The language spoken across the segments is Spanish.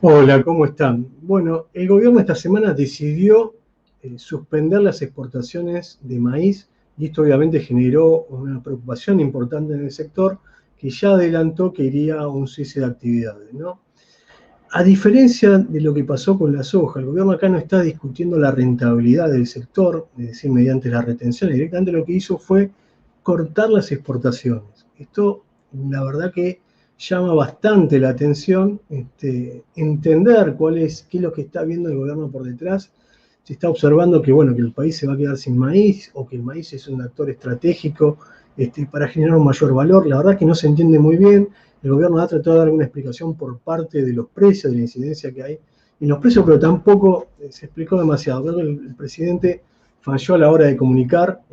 Hola, ¿cómo están? Bueno, el gobierno esta semana decidió suspender las exportaciones de maíz y esto obviamente generó una preocupación importante en el sector que ya adelantó que iría a un cese de actividades, ¿no? A diferencia de lo que pasó con la soja, el gobierno acá no está discutiendo la rentabilidad del sector, es decir, mediante la retención, directamente lo que hizo fue cortar las exportaciones. Esto, la verdad que llama bastante la atención, entender qué es lo que está viendo el gobierno por detrás. Se está observando que, bueno, que el país se va a quedar sin maíz o que el maíz es un actor estratégico para generar un mayor valor. La verdad que no se entiende muy bien. El gobierno ha tratado de dar una explicación por parte de los precios, de la incidencia que hay en los precios, pero tampoco se explicó demasiado. Creo que el presidente falló a la hora de comunicar,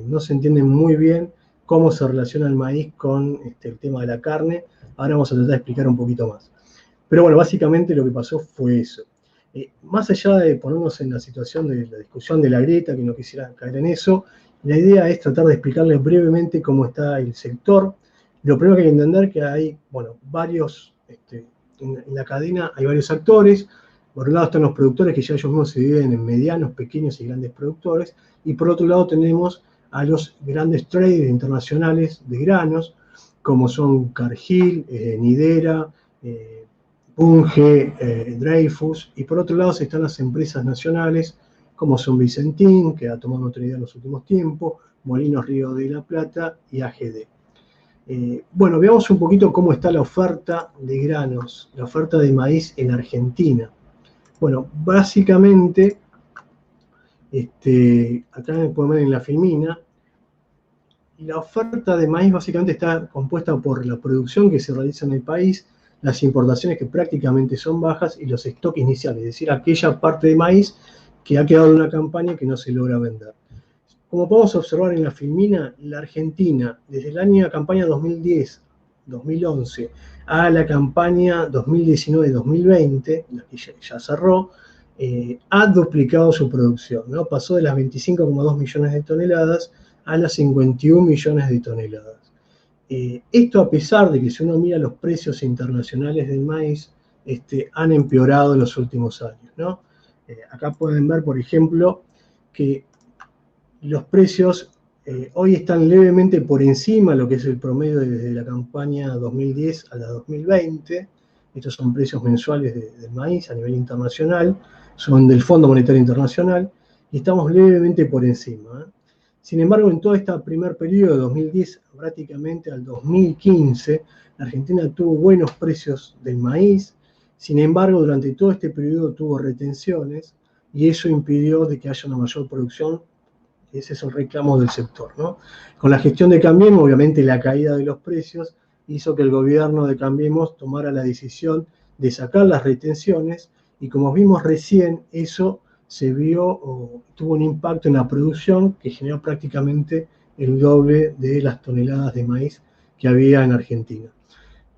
no se entiende muy bien cómo se relaciona el maíz con el tema de la carne. Ahora vamos a tratar de explicar un poquito más. Pero bueno, básicamente lo que pasó fue eso. Más allá de ponernos en la situación de la discusión de la grieta, que no quisiera caer en eso, la idea es tratar de explicarles brevemente cómo está el sector. Lo primero que hay que entender es que hay, bueno, en la cadena hay varios actores. Por un lado están los productores que ya ellos mismos se dividen en medianos, pequeños y grandes productores. Y por otro lado tenemos a los grandes traders internacionales de granos, como son Cargill, Nidera, Bunge, Dreyfus, y por otro lado están las empresas nacionales como son Vicentín, que ha tomado notoriedad en los últimos tiempos, Molinos Río de la Plata y AGD. Bueno, veamos un poquito cómo está la oferta de granos, la oferta de maíz en Argentina. Bueno, básicamente, acá pueden ver en la filmina, la oferta de maíz básicamente está compuesta por la producción que se realiza en el país, las importaciones que prácticamente son bajas y los stocks iniciales, es decir, aquella parte de maíz que ha quedado en una campaña que no se logra vender. Como podemos observar en la filmina, la Argentina, desde el año de campaña 2010-2011 a la campaña 2019-2020, la que ya cerró, ha duplicado su producción, ¿no? Pasó de las 25,2 millones de toneladas a las 51 millones de toneladas. Esto a pesar de que si uno mira los precios internacionales del maíz, han empeorado en los últimos años, ¿no? Acá pueden ver, por ejemplo, que los precios hoy están levemente por encima de lo que es el promedio desde la campaña 2010 a la 2020. Estos son precios mensuales del maíz a nivel internacional, son del Fondo Monetario Internacional, y estamos levemente por encima. Sin embargo, en todo este primer periodo, de 2010 prácticamente al 2015, la Argentina tuvo buenos precios del maíz. Sin embargo, durante todo este periodo tuvo retenciones y eso impidió de que haya una mayor producción. Ese es el reclamo del sector, ¿no? Con la gestión de Cambiemos, obviamente la caída de los precios hizo que el gobierno de Cambiemos tomara la decisión de sacar las retenciones y como vimos recién, eso se vio o tuvo un impacto en la producción que generó prácticamente el doble de las toneladas de maíz que había en Argentina.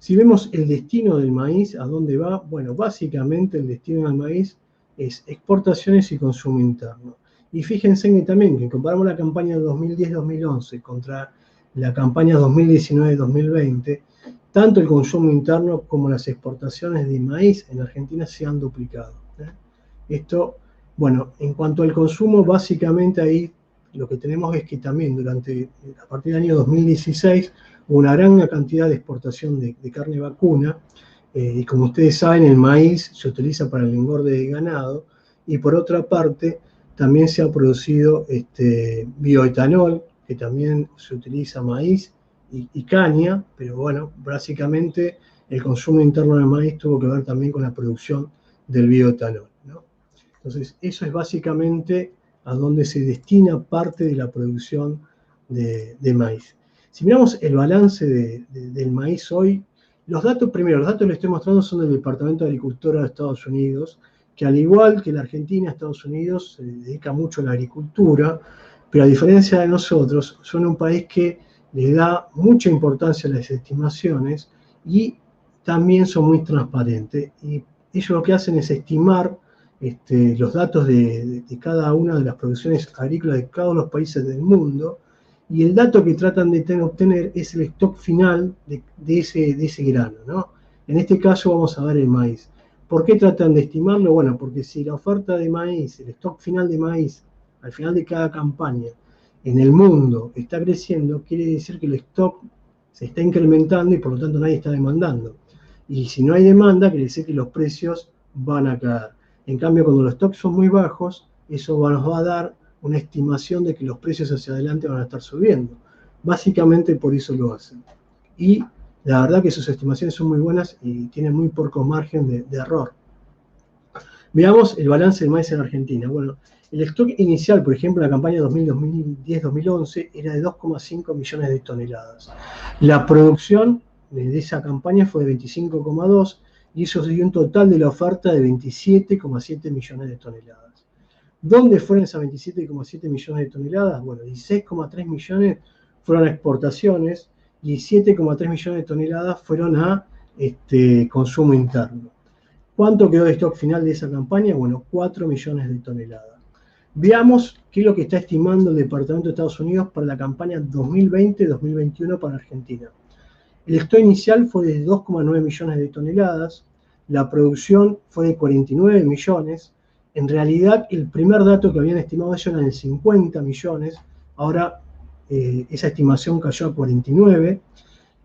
Si vemos el destino del maíz, ¿a dónde va? Bueno, básicamente el destino del maíz es exportaciones y consumo interno. Y fíjense que también, que comparamos la campaña 2010-2011 contra la campaña 2019-2020, tanto el consumo interno como las exportaciones de maíz en Argentina se han duplicado. Esto, bueno, en cuanto al consumo, básicamente ahí lo que tenemos es que también a partir del año 2016, hubo una gran cantidad de exportación de carne vacuna, y como ustedes saben, el maíz se utiliza para el engorde de ganado, y por otra parte, también se ha producido bioetanol, que también se utiliza maíz y caña, pero bueno, básicamente el consumo interno de maíz tuvo que ver también con la producción del bioetanol, ¿no? Entonces, eso es básicamente a donde se destina parte de la producción de maíz. Si miramos el balance del maíz hoy, los datos que les estoy mostrando son del Departamento de Agricultura de Estados Unidos, que al igual que la Argentina, Estados Unidos se dedica mucho a la agricultura, pero a diferencia de nosotros, son un país que le da mucha importancia a las estimaciones y también son muy transparentes. Y ellos lo que hacen es estimar los datos de cada una de las producciones agrícolas de cada uno de los países del mundo, y el dato que tratan de obtener es el stock final de ese grano, ¿no? En este caso vamos a ver el maíz. ¿Por qué tratan de estimarlo? Bueno, porque si la oferta de maíz, el stock final de maíz, al final de cada campaña, en el mundo está creciendo, quiere decir que el stock se está incrementando y por lo tanto nadie está demandando. Y si no hay demanda, quiere decir que los precios van a caer. En cambio, cuando los stocks son muy bajos, eso nos va a dar una estimación de que los precios hacia adelante van a estar subiendo. Básicamente por eso lo hacen. Y la verdad que sus estimaciones son muy buenas y tienen muy poco margen de error. Veamos el balance del maíz en Argentina. Bueno, el stock inicial, por ejemplo, en la campaña 2010-2011 era de 2,5 millones de toneladas. La producción de esa campaña fue de 25,2 y eso dio un total de la oferta de 27,7 millones de toneladas. ¿Dónde fueron esas 27,7 millones de toneladas? Bueno, 16,3 millones fueron a exportaciones y 7,3 millones de toneladas fueron a consumo interno. ¿Cuánto quedó de stock final de esa campaña? Bueno, 4 millones de toneladas. Veamos qué es lo que está estimando el Departamento de Estados Unidos para la campaña 2020-2021 para Argentina. El stock inicial fue de 2,9 millones de toneladas, la producción fue de 49 millones, en realidad el primer dato que habían estimado ellos era de 50 millones, ahora esa estimación cayó a 49,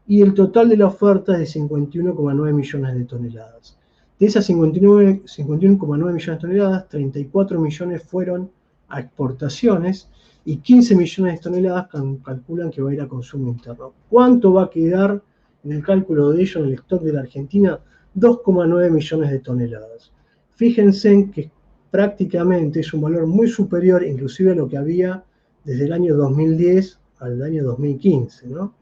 y el total de la oferta es de 51,9 millones de toneladas. De esas 51,9 millones de toneladas, 34 millones fueron a exportaciones y 15 millones de toneladas calculan que va a ir a consumo interno. ¿Cuánto va a quedar en el cálculo de ellos en el stock de la Argentina? 2,9 millones de toneladas. Fíjense en que prácticamente es un valor muy superior inclusive a lo que había desde el año 2010 al año 2015, ¿no?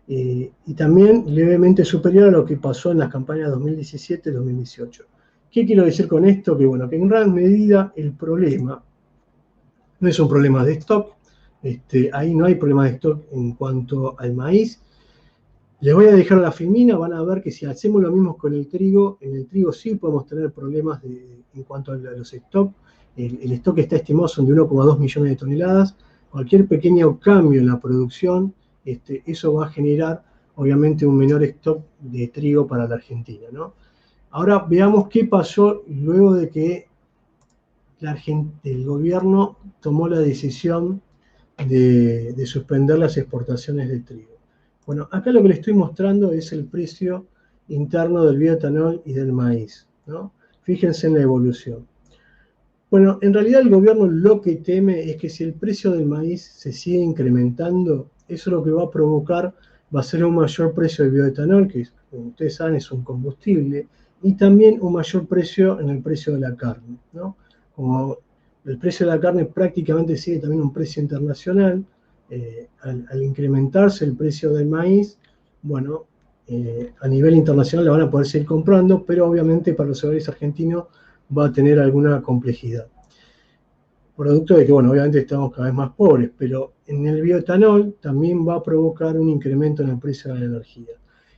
Y también levemente superior a lo que pasó en las campañas 2017-2018. ¿Qué quiero decir con esto? Que bueno, que en gran medida el problema no es un problema de stock, ahí no hay problema de stock en cuanto al maíz. Les voy a dejar la filmina, van a ver que si hacemos lo mismo con el trigo, en el trigo sí podemos tener problemas en cuanto a los stocks. El stock está estimado son de 1,2 millones de toneladas. Cualquier pequeño cambio en la producción, eso va a generar obviamente un menor stock de trigo para la Argentina, ¿no? Ahora veamos qué pasó luego de que el gobierno tomó la decisión de suspender las exportaciones de trigo. Bueno, acá lo que les estoy mostrando es el precio interno del bioetanol y del maíz, ¿no? Fíjense en la evolución. Bueno, en realidad el gobierno lo que teme es que si el precio del maíz se sigue incrementando, eso lo que va a provocar va a ser un mayor precio del bioetanol, que como ustedes saben es un combustible, y también un mayor precio en el precio de la carne, ¿no? Como el precio de la carne prácticamente sigue también un precio internacional, al incrementarse el precio del maíz, bueno, a nivel internacional la van a poder seguir comprando, pero obviamente para los hogares argentinos va a tener alguna complejidad. Producto de que, bueno, obviamente estamos cada vez más pobres, pero en el bioetanol también va a provocar un incremento en el precio de la energía.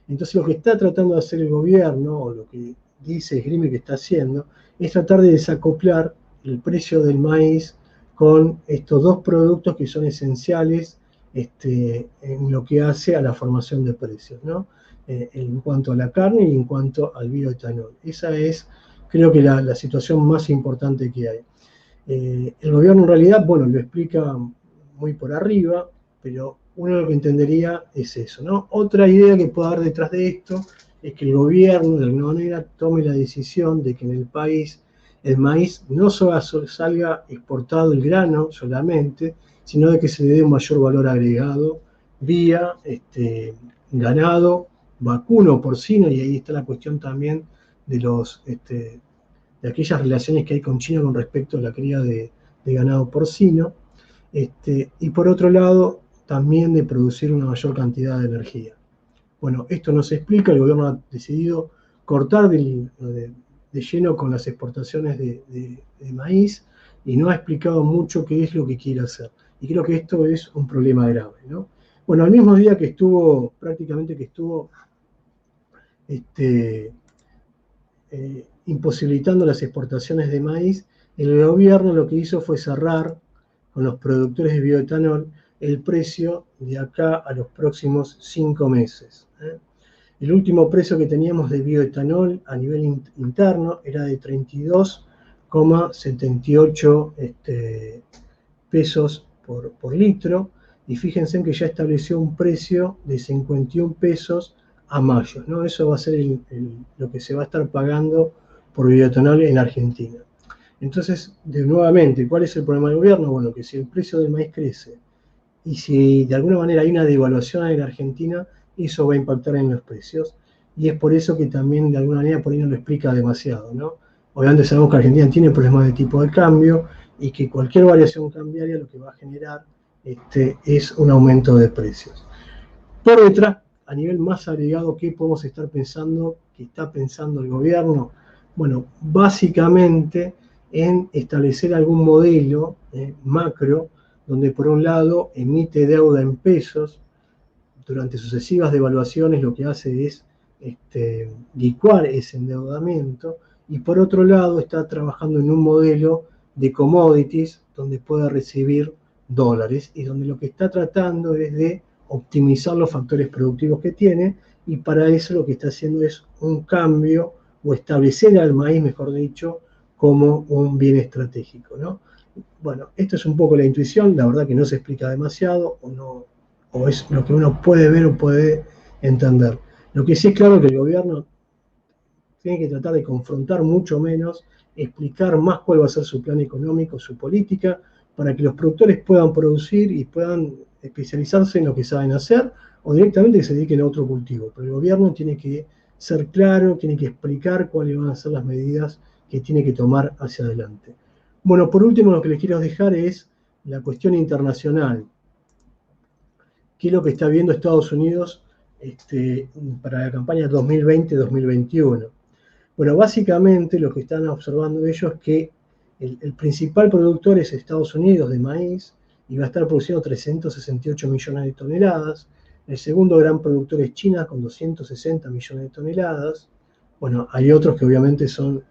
Entonces lo que está tratando de hacer el gobierno, o lo que dice Esgrime que está haciendo, es tratar de desacoplar el precio del maíz con estos dos productos que son esenciales en lo que hace a la formación de precios, ¿no? En cuanto a la carne y en cuanto al bioetanol. Esa es, creo que, la situación más importante que hay. El gobierno en realidad, bueno, lo explica muy por arriba, pero uno lo que entendería es eso, ¿no? Otra idea que puede haber detrás de esto es que el gobierno, de alguna manera, tome la decisión de que en el país el maíz no solo salga exportado el grano solamente, sino de que se le dé un mayor valor agregado vía ganado, vacuno, porcino, y ahí está la cuestión también de de aquellas relaciones que hay con China con respecto a la cría de ganado porcino, y por otro lado, también de producir una mayor cantidad de energía. Bueno, esto no se explica, el gobierno ha decidido cortar de lleno con las exportaciones de maíz y no ha explicado mucho qué es lo que quiere hacer. Y creo que esto es un problema grave, ¿no? Bueno, al mismo día que estuvo, prácticamente que estuvo imposibilitando las exportaciones de maíz, el gobierno lo que hizo fue cerrar con los productores de bioetanol el precio de acá a los próximos 5 meses. El último precio que teníamos de bioetanol a nivel interno era de 32,78 pesos por litro, y fíjense que ya estableció un precio de 51 pesos a mayo, ¿no? Eso va a ser lo que se va a estar pagando por bioetanol en Argentina. Entonces, nuevamente, ¿cuál es el problema del gobierno? Bueno, que si el precio del maíz crece y si de alguna manera hay una devaluación en Argentina, eso va a impactar en los precios, y es por eso que también de alguna manera por ahí no lo explica demasiado, ¿no? Obviamente sabemos que Argentina tiene problemas de tipo de cambio y que cualquier variación cambiaria lo que va a generar es un aumento de precios. Por detrás, a nivel más agregado, ¿qué podemos estar pensando, que está pensando el gobierno? Bueno, básicamente en establecer algún modelo macro, donde por un lado emite deuda en pesos, durante sucesivas devaluaciones lo que hace es licuar ese endeudamiento, y por otro lado está trabajando en un modelo de commodities donde pueda recibir dólares, y donde lo que está tratando es de optimizar los factores productivos que tiene, y para eso lo que está haciendo es un cambio, o establecer al maíz, mejor dicho, como un bien estratégico, ¿no? Bueno, esto es un poco la intuición, la verdad que no se explica demasiado, o es lo que uno puede ver o puede entender. Lo que sí es claro que el gobierno tiene que tratar de confrontar mucho menos, explicar más cuál va a ser su plan económico, su política, para que los productores puedan producir y puedan especializarse en lo que saben hacer, o directamente que se dediquen a otro cultivo. Pero el gobierno tiene que ser claro, tiene que explicar cuáles van a ser las medidas que tiene que tomar hacia adelante. Bueno, por último, lo que les quiero dejar es la cuestión internacional. ¿Qué es lo que está viendo Estados Unidos para la campaña 2020-2021? Bueno, básicamente lo que están observando ellos es que el principal productor es Estados Unidos de maíz, y va a estar produciendo 368 millones de toneladas. El segundo gran productor es China, con 260 millones de toneladas. Bueno, hay otros que obviamente son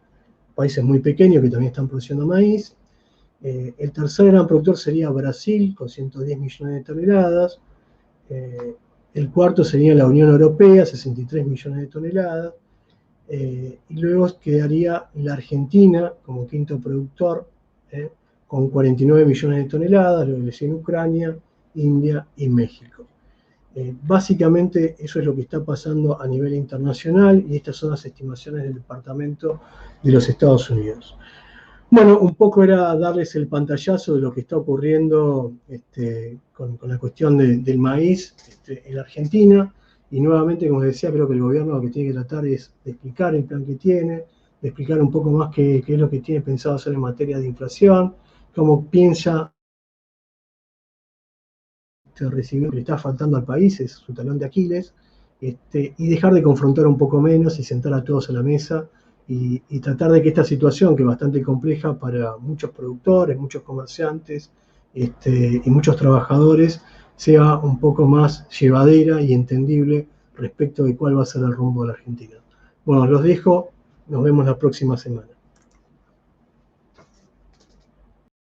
países muy pequeños que también están produciendo maíz. El tercer gran productor sería Brasil, con 110 millones de toneladas. El cuarto sería la Unión Europea, 63 millones de toneladas. Y luego quedaría la Argentina como quinto productor, con 49 millones de toneladas, luego le siguen Ucrania, India y México. Básicamente eso es lo que está pasando a nivel internacional, y estas son las estimaciones del Departamento de los Estados Unidos. Bueno, un poco era darles el pantallazo de lo que está ocurriendo con la cuestión del maíz en Argentina. Y nuevamente, como les decía, creo que el gobierno lo que tiene que tratar es de explicar el plan que tiene, de explicar un poco más qué es lo que tiene pensado hacer en materia de inflación, cómo piensa recibir lo que le está faltando al país, es su talón de Aquiles, y dejar de confrontar un poco menos y sentar a todos a la mesa y tratar de que esta situación, que es bastante compleja para muchos productores, muchos comerciantes y muchos trabajadores, sea un poco más llevadera y entendible respecto de cuál va a ser el rumbo de la Argentina. Bueno, los dejo, nos vemos la próxima semana.